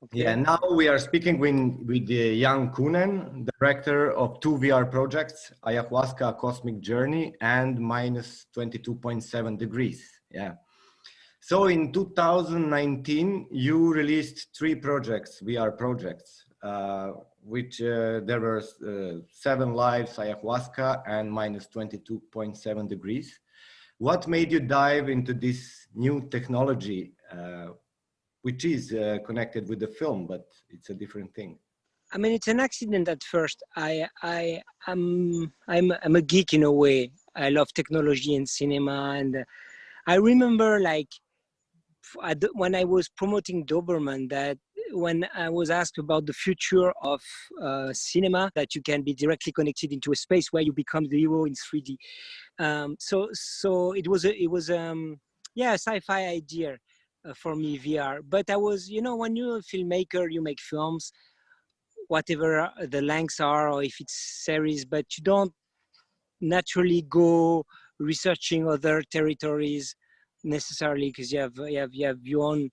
Okay. Yeah, now we are speaking with the young Kounen, director of two VR projects, Ayahuasca, A Cosmic Journey, and minus 22.7 degrees. Yeah. So in 2019, you released three projects, VR projects, which there were 7 lives, Ayahuasca, and minus 22.7 degrees. What made you dive into this new technology, which is connected with the film, but it's a different thing? I mean, it's an accident at first. I'm a geek in a way. I love technology and cinema, and I remember like when I was promoting Doberman, that when I was asked about the future of cinema, that you can be directly connected into a space where you become the hero in 3D. So it was yeah, a sci-fi idea for me, VR. But I was, you know, when you're a filmmaker, you make films, whatever the lengths are, or if it's series, but you don't naturally go researching other territories necessarily, because you have your own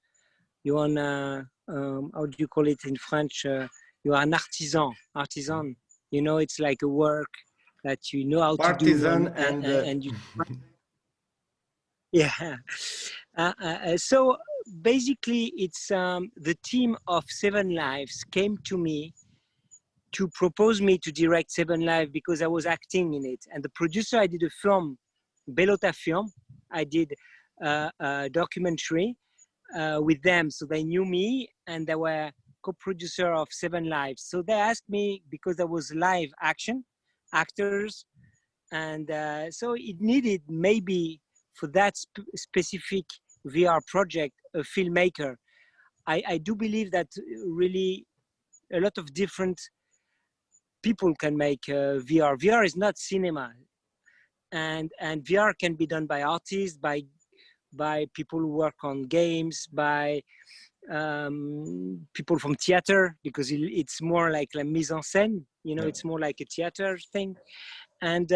how do you call it in French? You are an artisan. You know, it's like a work that you know how to do, and you yeah. So basically, it's the team of Seven Lives came to me to propose me to direct Seven Lives because I was acting in it, and the producer, I did a film, BELDOCS film. I did a documentary with them, so they knew me, and they were co-producer of Seven Lives. So they asked me, because there was live action, actors, and so it needed maybe for that specific VR project a filmmaker. I do believe that really a lot of different people can make VR. VR is not cinema, and VR can be done by artists, by people who work on games, by people from theater, because it's more like la mise en scène, you know, it's more like a theater thing. And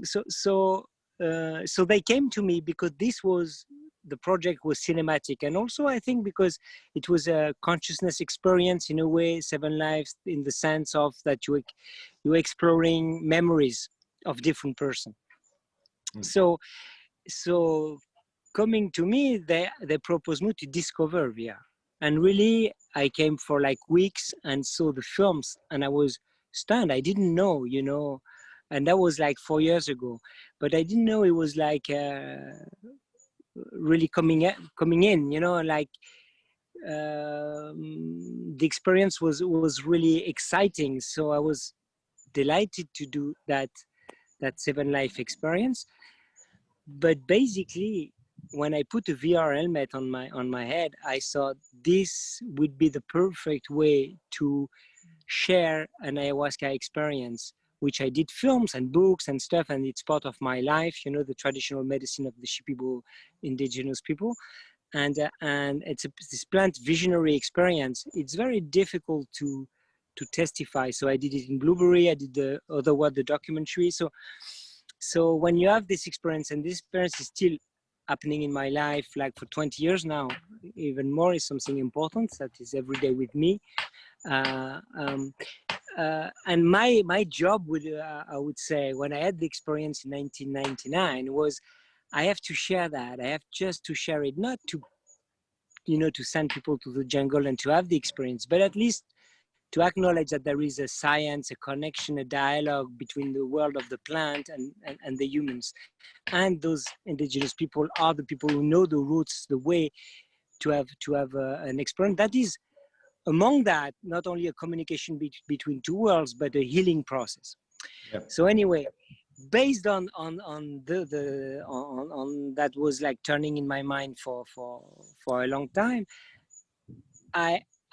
so they came to me because the project was cinematic, and also I think because it was a consciousness experience in a way, Seven Lives, in the sense of that you're exploring memories of different person. So coming to me, they proposed me to discover VR. And really, I came for like weeks and saw the films, and I was stunned. I didn't know, you know, and that was like 4 years ago, but I didn't know it was like really coming in, you know, like the experience was really exciting. So I was delighted to do that Seven Life experience. But basically, when I put a VR helmet on my head, I thought this would be the perfect way to share an ayahuasca experience, which I did films and books and stuff, and it's part of my life, you know, the traditional medicine of the Shipibo indigenous people. And it's this plant visionary experience. It's very difficult to testify. So I did it in Blueberry, I did the other one, the documentary. So when you have this experience, and this experience is still happening in my life, like for 20 years now, even more is something important that is every day with me. And my job would, I would say, when I had the experience in 1999 was, I have to share that. I have just to share it, not to, you know, to send people to the jungle and to have the experience, but at least to acknowledge that there is a science, a connection, a dialogue between the world of the plant and the humans. And those indigenous people are the people who know the roots, the way to have an experience that is, among that, not only a communication between two worlds, but a healing process. Yep. So anyway, based on that was like turning in my mind for a long time,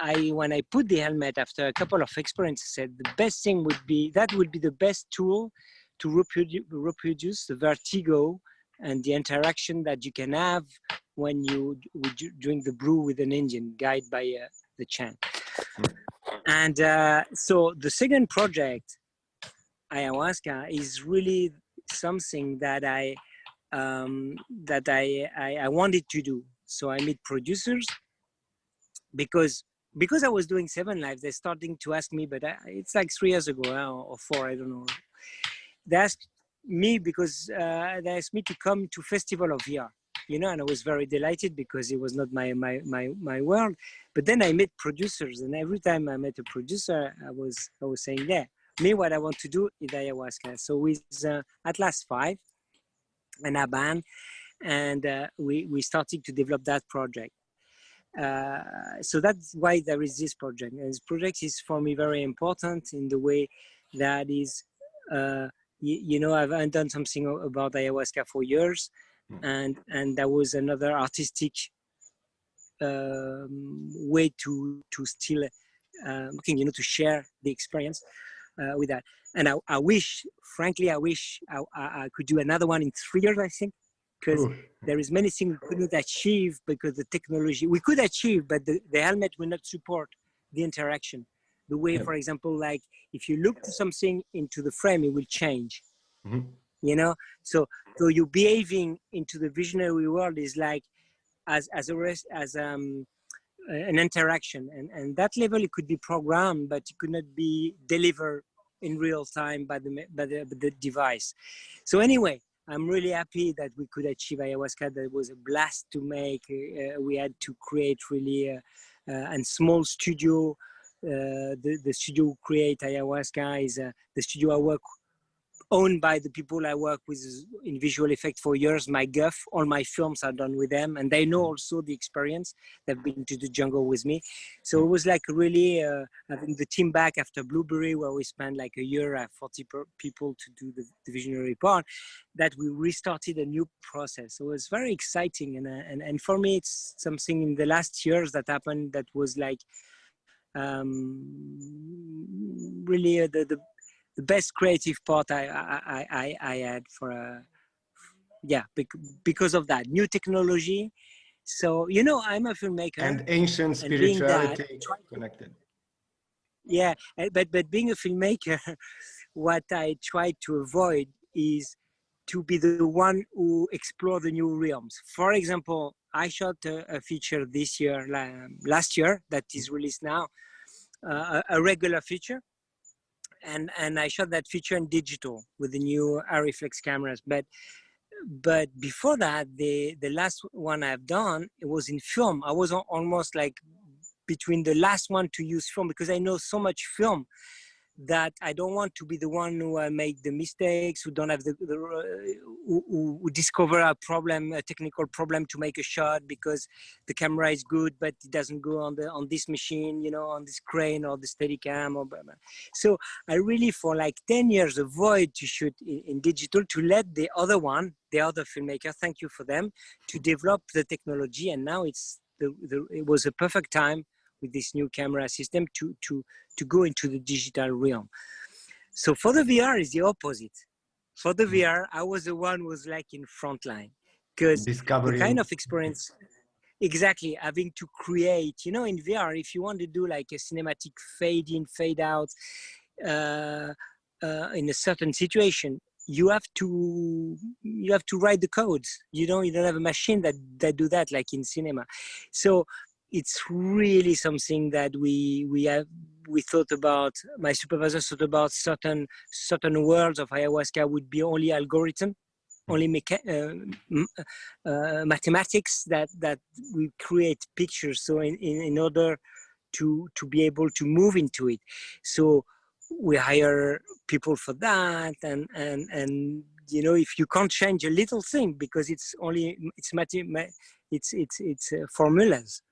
when I put the helmet after a couple of experiences, said the best thing would be the best tool to reproduce the vertigo and the interaction that you can have when you drink the brew with an Indian guided by the chant. And so the second project, Ayahuasca, is really something that I wanted to do. So I meet producers because because I was doing 7 Lives, they're starting to ask me, but it's like 3 years ago or 4, I don't know. They asked me because they asked me to come to Festival of VR, you know, and I was very delighted because it was not my world. But then I met producers, and every time I met a producer, I was saying, yeah, me, what I want to do is ayahuasca. So with Atlas 5 and a band, and we started to develop that project. So that's why there is this project. And this project is for me very important in the way that is, you know, I've done something about ayahuasca for years, and that was another artistic way to still, you know, to share the experience with that. And I wish, frankly, I wish I could do another one in 3 years, I think, because there is many things we couldn't achieve because the technology we could achieve, but the helmet will not support the interaction. The way, for example, like if you look to something into the frame, it will change. You know, so you're behaving into the visionary world is like as an interaction, and that level it could be programmed, but it could not be delivered in real time by the device. So anyway, I'm really happy that we could achieve ayahuasca. That was a blast to make. We had to create really a small studio. The studio create ayahuasca is the studio I work, owned by the people I work with in visual effect for years. My Guff, all my films are done with them, and they know also the experience. They've been to the jungle with me. So it was like really having the team back after Blueberry, where we spent like a year at 40 people to do the visionary part, that we restarted a new process. So it was very exciting. And for me, it's something in the last years that happened that was like really the best creative part I had for because of that new technology. So, you know, I'm a filmmaker and ancient spirituality connected. Yeah, but being a filmmaker, what I try to avoid is to be the one who explore the new realms. For example, I shot a feature this year, last year, that is released now, a regular feature. And I shot that feature in digital with the new Reflex cameras. But before that, the last one I've done, it was in film. I was almost like between the last one to use film, because I know so much film that I don't want to be the one who make the mistakes, who don't have who discover a problem, a technical problem to make a shot because the camera is good, but it doesn't go on this machine, you know, on this crane or the Steadicam or blah, blah. So I really, for like 10 years, avoid to shoot in digital, to let the other filmmaker, thank you for them, to develop the technology. And now it was a perfect time with this new camera system to go into the digital realm. So for the VR is the opposite. For the VR, I was the one who was like in front line, because the kind of experience, exactly, having to create, you know, in VR, if you want to do like a cinematic fade in, fade out in a certain situation, you have to write the codes. You don't have a machine that do that like in cinema. So it's really something that we thought about. My supervisor thought about certain worlds of ayahuasca would be only algorithm, only mathematics, that we create pictures. So in order to be able to move into it, so we hire people for that, and you know, if you can't change a little thing because it's formulas.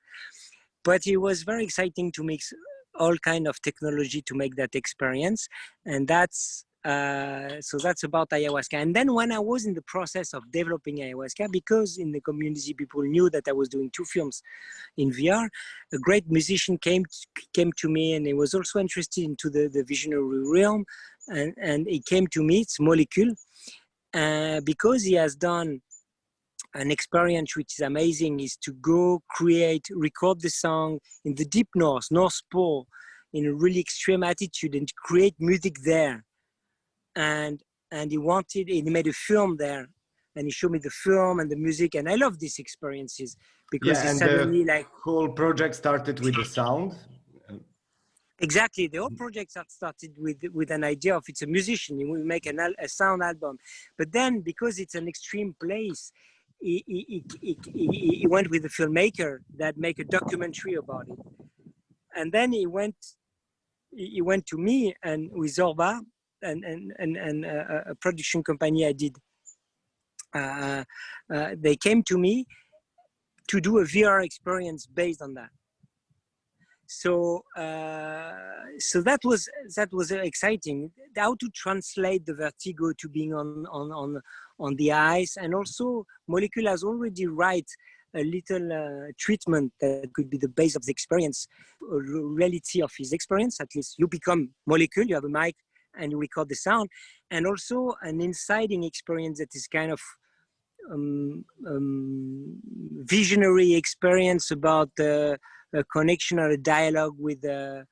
But it was very exciting to mix all kind of technology to make that experience. And that's about ayahuasca. And then when I was in the process of developing ayahuasca, because in the community people knew that I was doing 2 films in VR, a great musician came to me, and he was also interested into the visionary realm. And he came to me, it's Molecule, because he has done an experience which is amazing, is to go record the song in the deep North Pole, in a really extreme altitude, and create music there. And he made a film there and he showed me the film and the music, and I love these experiences because Yeah, it's and suddenly the like whole project started with the sound. exactly the whole project started with an idea of it's a musician, he will make a sound album, but then because it's an extreme place, he went with a filmmaker that make a documentary about it, and then he went to me and with Zorba and a production company I did. They came to me to do a VR experience based on that. So so that was exciting. How to translate the vertigo to being on the ice, and also Molecule has already write a little treatment that could be the base of the experience, reality of his experience. At least you become Molecule, you have a mic and you record the sound, and also an inciting experience that is kind of visionary experience about a connection or a dialogue with the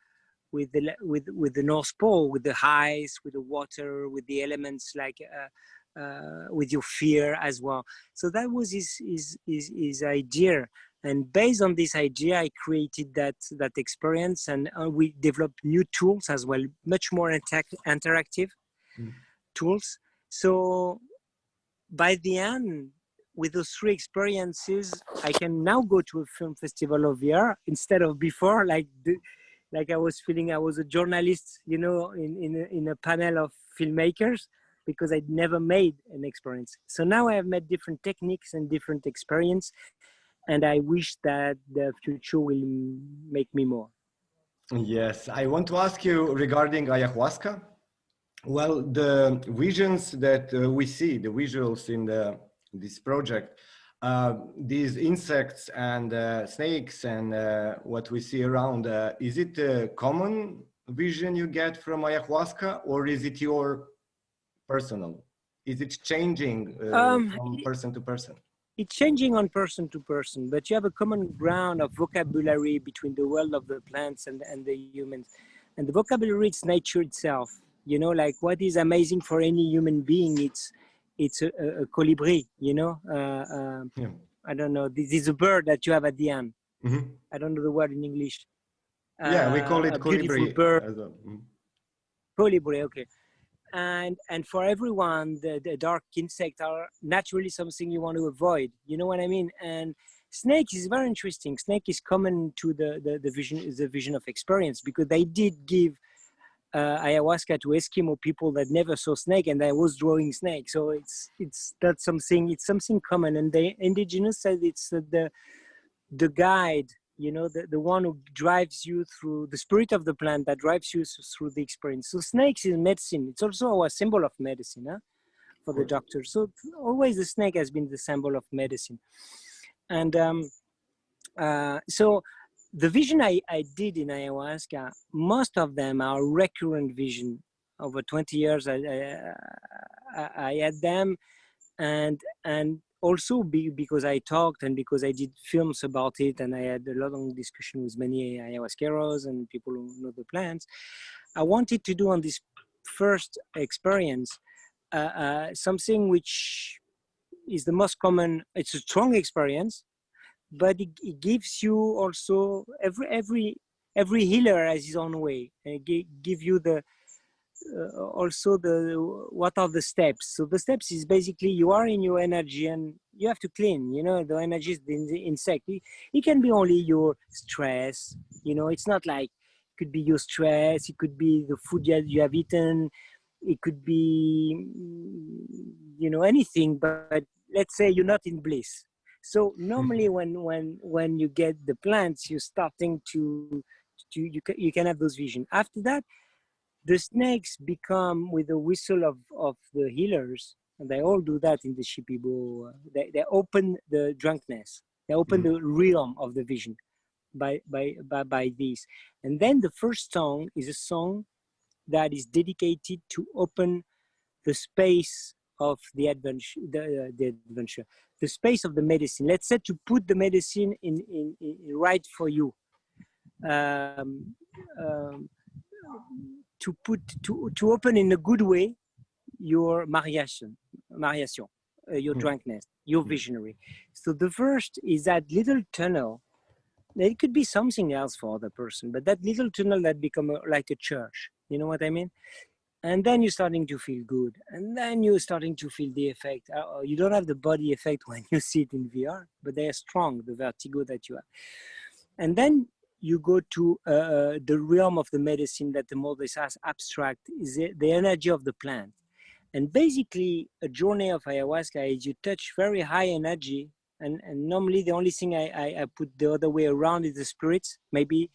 North Pole, with the ice, with the water, with the elements, like with your fear as well. So that was his idea, and based on this idea, I created that experience, and we developed new tools as well, much more interactive tools. So by the end, with those three experiences, I can now go to a film festival of VR instead of before, like I was feeling I was a journalist, you know, in a panel of filmmakers, because I'd never made an experience. So now I have made different techniques and different experience, and I wish that the future will make me more. Yes, I want to ask you regarding ayahuasca. Well, the visions that we see, the visuals in this project, these insects and snakes and what we see around, is it a common vision you get from ayahuasca, or is it your personal? Is it changing from person to person? It's changing on person to person, but you have a common ground of vocabulary between the world of the plants and the humans. And the vocabulary, it's nature itself. You know, like what is amazing for any human being, it's a colibri, you know? Yeah. I don't know, this is a bird that you have at the end. Mm-hmm. I don't know the word in English. Yeah, we call it A beautiful colibri bird, as well. Mm-hmm. colibri, okay. And for everyone, the dark insects are naturally something you want to avoid. You know what I mean? And snake is very interesting. Snake is common to the vision of experience, because they did give ayahuasca to Eskimo people that never saw snake, and I was drawing snake. So it's something common. And the indigenous said it's the guide, you know, the one who drives you through, the spirit of the plant that drives you through the experience. So snakes is medicine. It's also our symbol of medicine, huh? For the doctor. So always the snake has been the symbol of medicine. And so the vision I did in ayahuasca, most of them are recurrent vision. Over 20 years, I had them, and also because I talked and because I did films about it, and I had a long discussion with many ayahuasqueros and people who know the plants. I wanted to do on this first experience something which is the most common. It's a strong experience, but it gives you also every healer has his own way, and give you the also the what are the steps. So the steps is basically you are in your energy and you have to clean, you know, the energy is the insect. It can be only your stress, you know, it's not like it could be your stress, it could be the food you have eaten, it could be, you know, anything, but let's say you're not in bliss. So normally when you get the plants, you're starting to you can have those visions. After that, the snakes become, with the whistle of the healers, and they all do that in the Shipibo, they open the drunkenness, they open the realm of the vision by this. And then the first song is a song that is dedicated to open the space of the adventure, the space of the medicine. Let's say to put the medicine in right for you. Um, um, to open in a good way your mariation. your drunkenness, your visionary. So the first is that little tunnel. It could be something else for the person, but that little tunnel that become like a church. You know what I mean? And then you're starting to feel good, and then you're starting to feel the effect. You don't have the body effect when you see it in VR, but they are strong, the vertigo that you have. And then you go to the realm of the medicine that the more this has abstract is the energy of the plant. And basically a journey of ayahuasca is you touch very high energy, and normally the only thing I put the other way around is the spirits. Maybe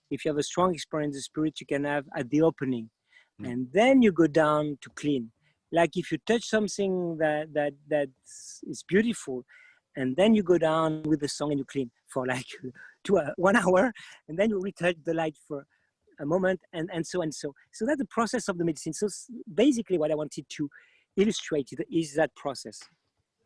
if you have a strong experience, the spirit you can have at the opening. And then you go down to clean. Like if you touch something that is beautiful, and then you go down with the song and you clean for like 1 hour, and then you retouch the light for a moment, and so and so. So that's the process of the medicine. So basically what I wanted to illustrate is that process,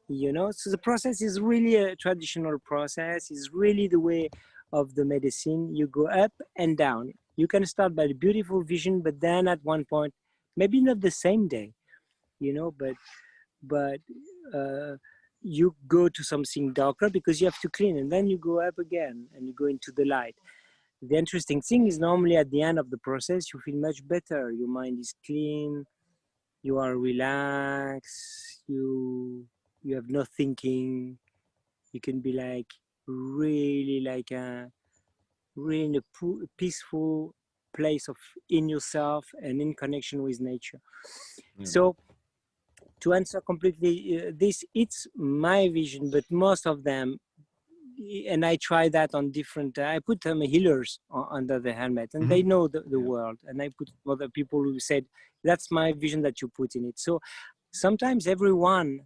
you know? So the process is really a traditional process, is really the way of the medicine. You go up and down. You can start by the beautiful vision, but then at one point, maybe not the same day, you know, but you go to something darker because you have to clean, and then you go up again and you go into the light. The interesting thing is normally at the end of the process, you feel much better. Your mind is clean, you are relaxed, you have no thinking. You can be like really like really in a peaceful place of in yourself and in connection with nature. So to answer completely this, it's my vision, but most of them, and I try that on different, I put them healers under the helmet, and they know the world, and I put other people who said, that's my vision that you put in it. So sometimes everyone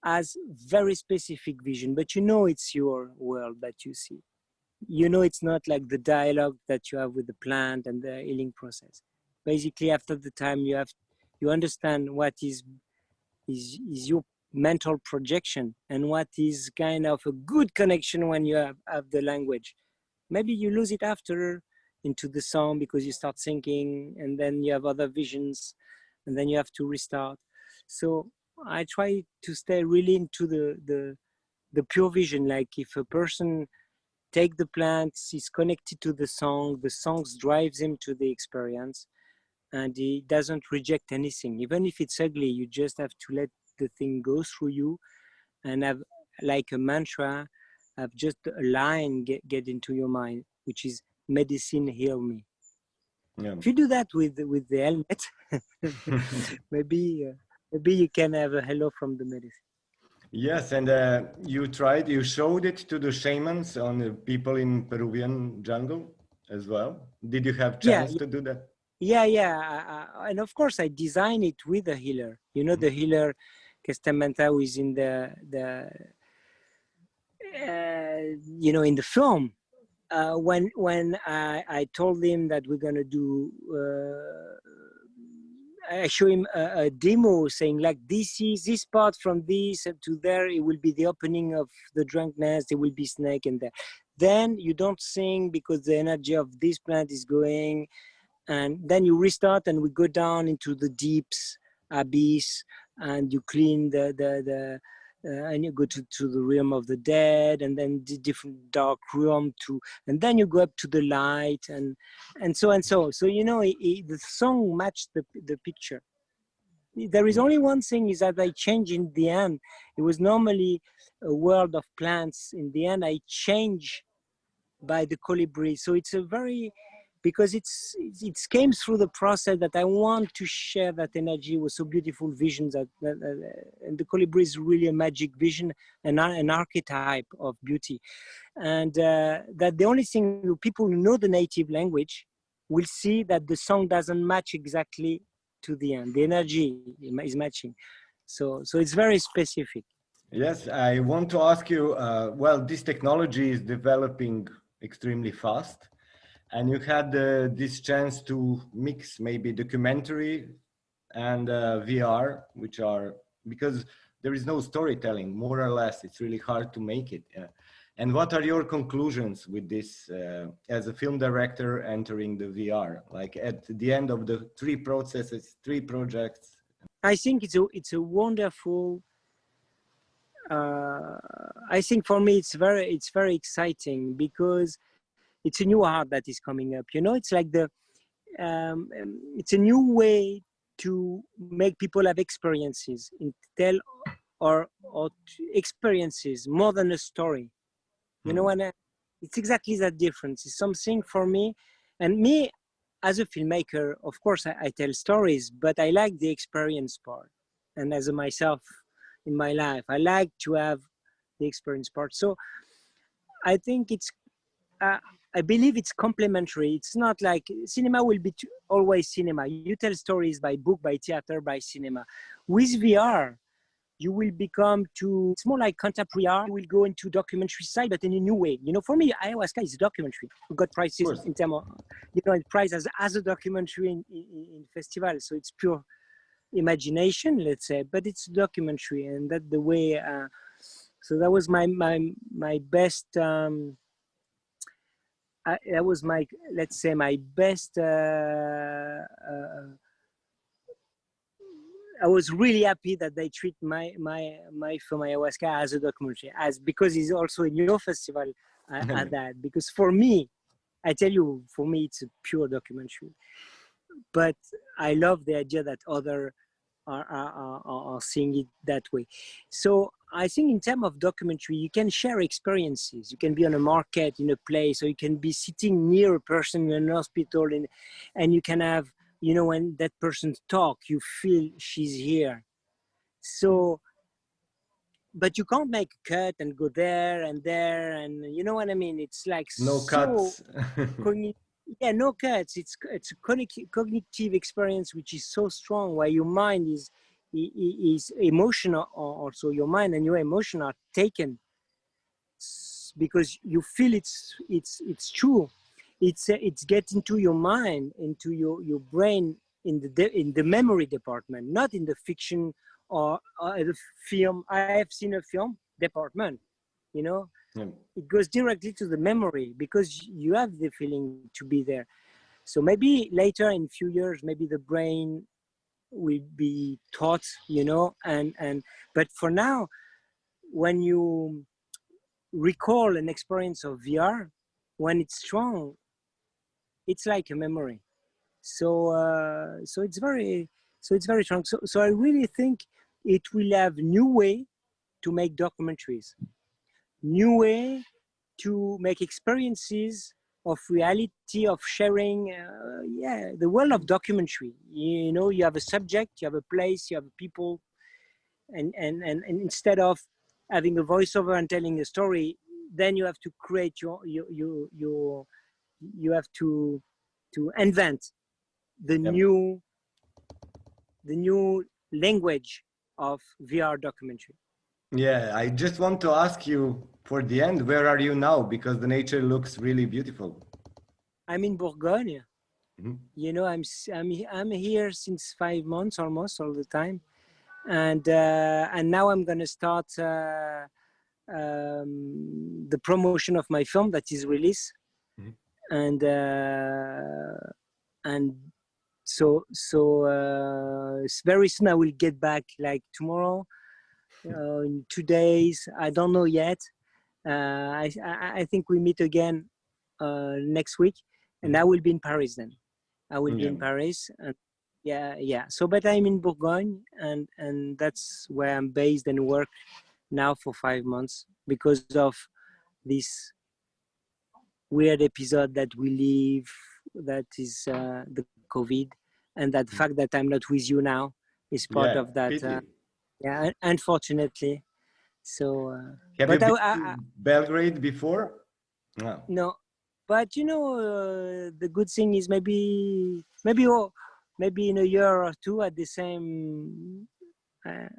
has very specific vision, but you know it's your world that you see. You know it's not like the dialogue that you have with the plant and the healing process. Basically, after the time you understand what is your mental projection and what is kind of a good connection when you have the language. Maybe you lose it after into the song because you start thinking, and then you have other visions, and then you have to restart. So I try to stay really into the pure vision. Like if a person take the plants, is connected to the songs drives him to the experience, and he doesn't reject anything. Even if it's ugly, you just have to let the thing go through you, and have like a mantra, have just a line get into your mind, which is medicine heal me. Yeah. If you do that with the helmet, maybe you can have a hello from the medicine. Yes, and you showed it to the shamans on the people in Peruvian jungle as well. Did you have chance to do that? Yeah. And of course I design it with a healer. You know, the healer Kestamenta who is in the you know, in the film. When I told him that we're gonna do, I show him a demo saying like, this part from this to there, it will be the opening of the drunkenness, there will be snake in there. Then you don't sing because the energy of this plant is going, and then you restart and we go down into the deeps, abyss, and you clean and you go to the realm of the dead, and then the different dark realm and then you go up to the light, and so and so. So you know, the song matched the picture. There is only one thing is that I change in the end. It was normally a world of plants. In the end, I change by the colibri. So it's a very, because it came through the process that I want to share that energy with so beautiful visions and the colibri is really a magic vision and an archetype of beauty. And that the only thing, people who know the native language will see that the song doesn't match exactly to the end. The energy is matching. So it's very specific. Yes, I want to ask you, well, this technology is developing extremely fast. And you had this chance to mix maybe documentary and VR, which are, because there is no storytelling, more or less, it's really hard to make it. And what are your conclusions with this as a film director entering the VR? Like at the end of the 3 processes, 3 projects? I think it's a wonderful I think for me it's very exciting because it's a new art that is coming up. You know, it's like it's a new way to make people have experiences in tell or experiences more than a story. You know, and it's exactly that difference. It's something for me, and me as a filmmaker. Of course, I tell stories, but I like the experience part. And as a myself in my life, I like to have the experience part. So I think it's. I believe it's complementary. It's not like cinema will be always cinema. You tell stories by book, by theater, by cinema. With VR, you will become it's more like contemporary art. You will go into documentary side, but in a new way. You know, for me, Ayahuasca is a documentary. We got prizes in terms of, you know, prize as a documentary in festival. So it's pure imagination, let's say, but it's a documentary, and that's the way. So that was my best. That was my, let's say, my best. I was really happy that they treat my film Ayahuasca as a documentary, because it's also in your festival at that. Because for me, I tell you, for me it's a pure documentary. But I love the idea that others are seeing it that way. So I think in terms of documentary, you can share experiences. You can be on a market, in a place, or you can be sitting near a person in an hospital, and you can have, you know, when that person talk, you feel she's here. So, but you can't make a cut and go there, and you know what I mean? It's like no cuts. Yeah, no cuts. It's a cognitive experience which is so strong, where your mind is emotional, also your mind and your emotion are taken, because you feel it's true. It's get into your mind, into your brain, in the memory department, not in the fiction or the film. I have seen a film department, you know. It goes directly to the memory because you have the feeling to be there. So maybe later in few years, maybe the brain will be taught, you know, but for now, when you recall an experience of VR, when it's strong, it's like a memory. So it's very strong. So I really think it will have new way to make documentaries, new way to make experiences of reality, of sharing. Yeah, the world of documentary. You know, you have a subject, you have a place, you have people, and instead of having a voiceover and telling a story, then you have to create you have to invent the new language of VR documentary. Yeah, I just want to ask you for the end, where are you now? Because the nature looks really beautiful. I'm in Bourgogne. You know, I'm here since 5 months almost all the time, and now I'm gonna start the promotion of my film that is released, and so very soon I will get back, like tomorrow, in 2 days. I don't know yet. I think we meet again next week, and I will be in Paris then. I will be in Paris, and yeah. So, but I'm in Bourgogne, and that's where I'm based and work now for 5 months because of this weird episode that we live, that is the COVID, and that fact that I'm not with you now is part of that. Yeah, unfortunately. So, have but you been to Belgrade before? No. No, but you know, the good thing is maybe in a year or two at the same,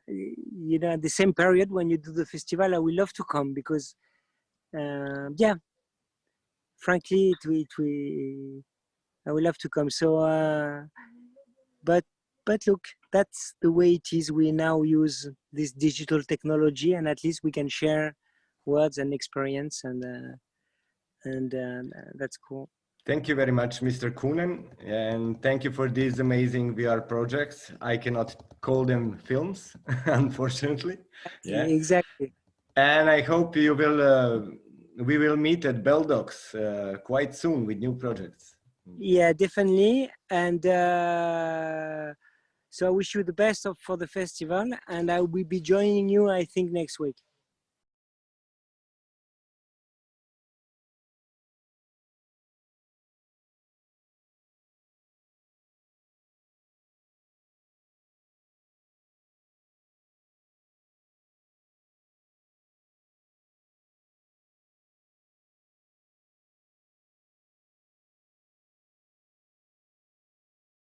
you know, at the same period when you do the festival, I will love to come because, yeah, frankly, I would love to come. So, but look, that's the way it is. We now use this digital technology, and at least we can share words and experience, and that's cool. Thank you very much, Mr. Kounen, and thank you for these amazing VR projects. I cannot call them films, unfortunately. Yeah. Exactly. And I hope you will. We will meet at BelDocs quite soon with new projects. Yeah, definitely. And so I wish you the best for the festival, and I will be joining you, I think, next week.